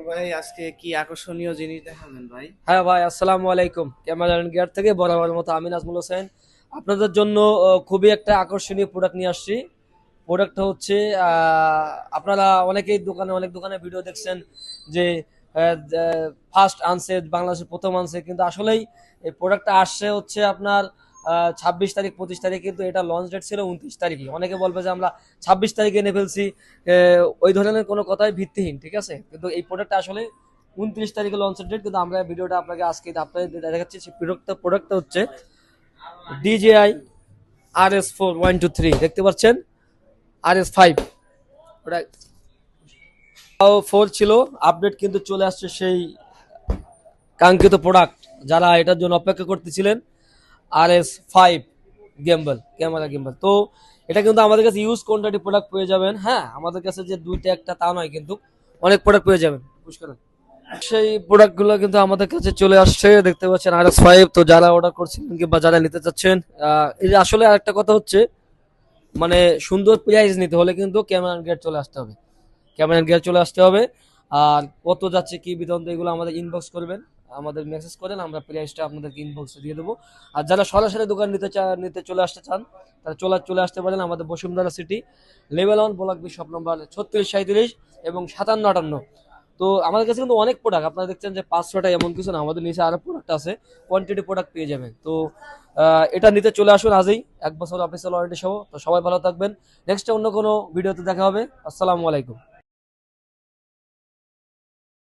ভাই আজকে কি আকর্ষণীয় জিনিস দেখাবেন ভাই? হ্যাঁ ভাই, আসসালামু আলাইকুম। ক্যামেরা গিয়ার থেকে বরাবরের মতো আমি নাজমুল হোসেন আপনাদের জন্য খুবই একটা আকর্ষণীয় প্রোডাক্ট নিয়ে আসছি। প্রোডাক্টটা হচ্ছে আপনারা অনেক দোকানে ভিডিও দেখছেন যে ফার্স্ট আনছে, বাংলাদেশের প্রথম আনছে, কিন্তু আসলেই এই প্রোডাক্টটা আসছে হচ্ছে আপনার 26 তারিখ 25 তারিখ, কিন্তু এটা লঞ্চ ডেট ছিল 29 তারিখে। অনেকে বলবে যে আমরা 26 তারিখে এনে ফেলছি, ওই ধরনের কোনো কথাই ভিত্তিহীন, ঠিক আছে? কিন্তু এই প্রোডাক্টটা আসলে 29 তারিখে লঞ্চের ডেট, কিন্তু আমরা ভিডিওটা আপনাকে আজকে আপনাদের দেখাচ্ছি। সেই প্রোডাক্টটা হচ্ছে DJI RS4 1 2 3, দেখতে পাচ্ছেন? RS5 ওটা 4 ছিল, আপডেট কিন্তু চলে আসছে সেই কাঙ্ক্ষিত প্রোডাক্ট। যারা এটার জন্য অপেক্ষা করতেছিলেন, RS5 গেম্বল, ক্যামেরা গেম্বল। তো এটা কিন্তু আমাদের কাছে ইউজ কোয়ান্টিটি প্রোডাক্ট পেয়ে যাবেন। হ্যাঁ, আমাদের কাছে যে দুইটা একটা তা নয়, কিন্তু অনেক প্রোডাক্ট পেয়ে যাবেন। পুষ্কর সেই প্রোডাক্টগুলো কিন্তু আমাদের কাছে চলে আসছে, দেখতে পাচ্ছেন RS5। তো যারা অর্ডার করছেন কিংবা যারা নিতে চাচ্ছেন, এই যে আসলে আরেকটা কথা হচ্ছে, মানে সুন্দর প্রাইস নিতে হলে কিন্তু ক্যামেরা গিয়ার চলে আসতে হবে, ক্যামেরা গিয়ার চলে আসতে হবে। আর কত যাচ্ছে কি বিতরণ, এগুলো আমাদের ইনবক্স করবেন, আমাদের মেসেজ করেন, আমরা প্রাইসটা আপনাদেরকে ইনবক্সে দিয়ে দেবো। আর যারা সরাসরি দোকান নিতে চলে আসতে চান, তারা চলে আসতে পারেন আমাদের Bashundhara city, level 1, block B, shop number 3637 এবং 5758। তো আমাদের কাছে কিন্তু অনেক প্রোডাক্ট, আপনারা দেখছেন যে 500টা, এমন কিছু না, আমাদের নিচে আরো প্রোডাক্ট আছে, কোয়ান্টিটি প্রোডাক্ট পেয়ে যাবেন। তো এটা নিতে চলে আসুন আজই, 1 বছর অফিসিয়াল ওয়ারেন্টি সহ। তো সবাই ভালো থাকবেন, নেক্সট অন্য কোনো ভিডিওতে দেখা হবে। আসসালামু আলাইকুম।